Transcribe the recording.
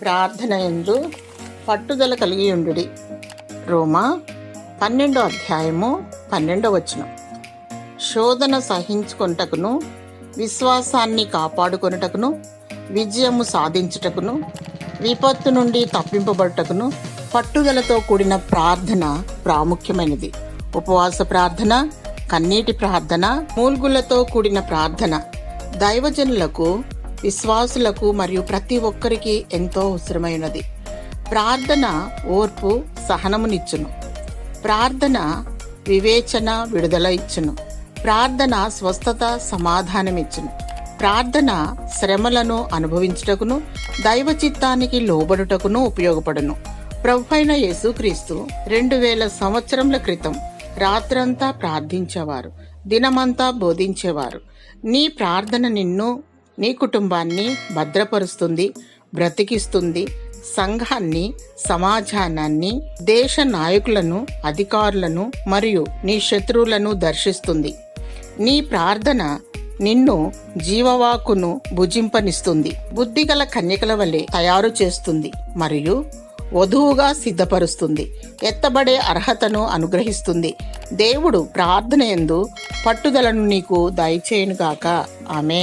ప్రార్థన యందు పట్టుదల కలిగి ఉండుడి. రోమా 12:12 శోధన సహించుకొనుటకును, విశ్వాసాన్ని కాపాడుకొనుటకును, విజయము సాధించుటకును, విపత్తు నుండి తప్పింపబడుటకును పట్టుదలతో కూడిన ప్రార్థన ప్రాముఖ్యమైనది. ఉపవాస ప్రార్థన, కన్నీటి ప్రార్థన, మూల్గులతో కూడిన ప్రార్థన దైవజనులకు, విశ్వాసులకు మరియు ప్రతి ఒక్కరికి ఎంతో అవసరమైనది. ప్రార్థన ఓర్పు, సహనమునిచ్చును. ప్రార్థన వివేచన, విడుదల ఇచ్చును. ప్రార్థన స్వస్థత, సమాధానమిచ్చును. ప్రార్థన శ్రమలను అనుభవించుటకును, దైవ చిత్తానికి లోబడుటకును ఉపయోగపడును. ప్రభువైన యేసుక్రీస్తు 2000 సంవత్సరముల క్రితం రాత్రంతా ప్రార్థించేవారు, దినమంతా బోధించేవారు. నీ ప్రార్థన నిన్ను, నీ కుటుంబాన్ని భద్రపరుస్తుంది, బ్రతికిస్తుంది. సంఘాన్ని, సమాజాన్ని, దేశ నాయకులను, అధికారులను మరియు నీ శత్రువులను దర్శిస్తుంది. నీ ప్రార్థన నిన్ను జీవవాకును భుజింపనిస్తుంది, బుద్ధిగల కన్యకల వలె తయారు చేస్తుంది మరియు వధువుగా సిద్ధపరుస్తుంది, ఎత్తబడే అర్హతను అనుగ్రహిస్తుంది. దేవుడు ప్రార్థన యందు పట్టుదలను నీకు దయచేయునుగాక. ఆమేన్.